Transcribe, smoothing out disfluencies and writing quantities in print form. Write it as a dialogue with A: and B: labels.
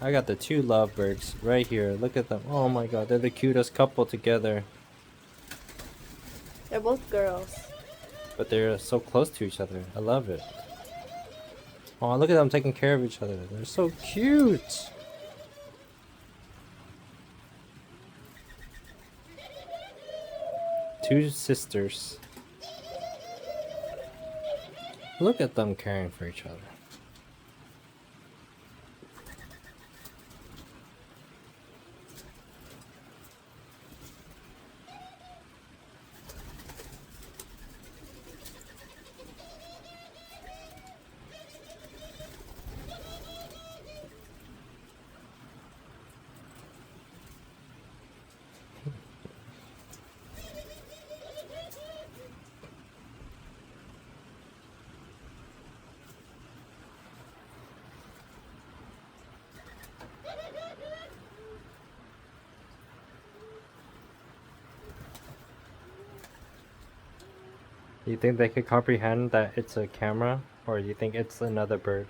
A: I got the two lovebirds right here. Look at them. Oh my god, they're the cutest couple together.
B: They're both girls.
A: But they're so close to each other. I love it. Oh, look at them taking care of each other. They're so cute. Two sisters. Look at them caring for each other. Do you think they could comprehend that it's a camera, or do you think it's another bird?